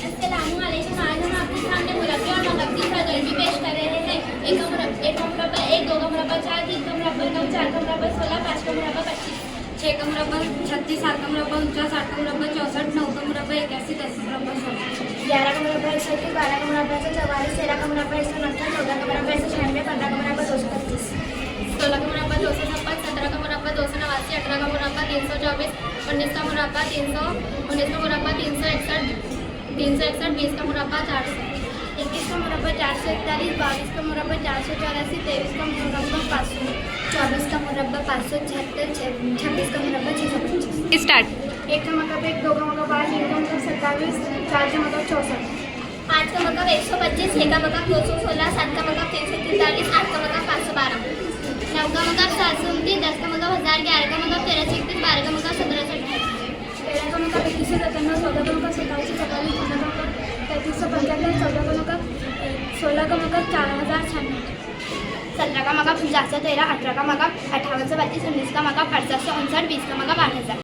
अस्सलामु अलैकुम। आज हम आपके सामने मुरब्बी और मुरब्बी का दर्जी पेश कर रहे हैं। एक का मुरब्बा 1, 2 का मुरब्बा 4, 3 का मुरब्बा 9, 4 का मुरब्बा 16, 5 का मुरब्बा 25, 6 का मुरब्बा 36, 7 का मुरब्बा 49, 8 का मुरब्बा 64, 9 का मुरब्बा 81, 10 का मुरब्बा 16, 11 का मुरब्बा 121, 12 का मुरब्बा 144, 13 का मुरब्बा 169, 14 का मुरब्बा 196, 15 का मुरब्बा 225, 16 का मुरब्बा 256, 17 का मुरब्बा 289, 18 का मुरब्बा 324, 19 का मुरब्बा 300, 19 का मुरब्बा 361, 20 का मुरब्बा 400, 21 का मुरब्बा 441, 22 का मुरब्बा 484, 23 का मुरब्बा 500, 24 का मुरब्बा 576, 26 का मुरब्बा 625। स्टार्ट। 1 का मतलब 1, 2 का मतलब 5, 3 का मतलब 27, 4 का मतलब 64, 5 का मतलब 125, 6 का मतलब 216, 7 का मतलब 343, 8 का मतलब 512, 9 का मतलब 729, 10 का मतलब 1000, 11 का मतलब 1331, 12 का मतलब 1728, 13 का मतलब 2197, 14 का मतलब 2744, 15 का मतलब 3375, 14 का मतलब 16 का मतलब 4096, 17 का मतलब 5013, 18 का मतलब 5832, 19 का मतलब 6859, 20 का मतलब 8000।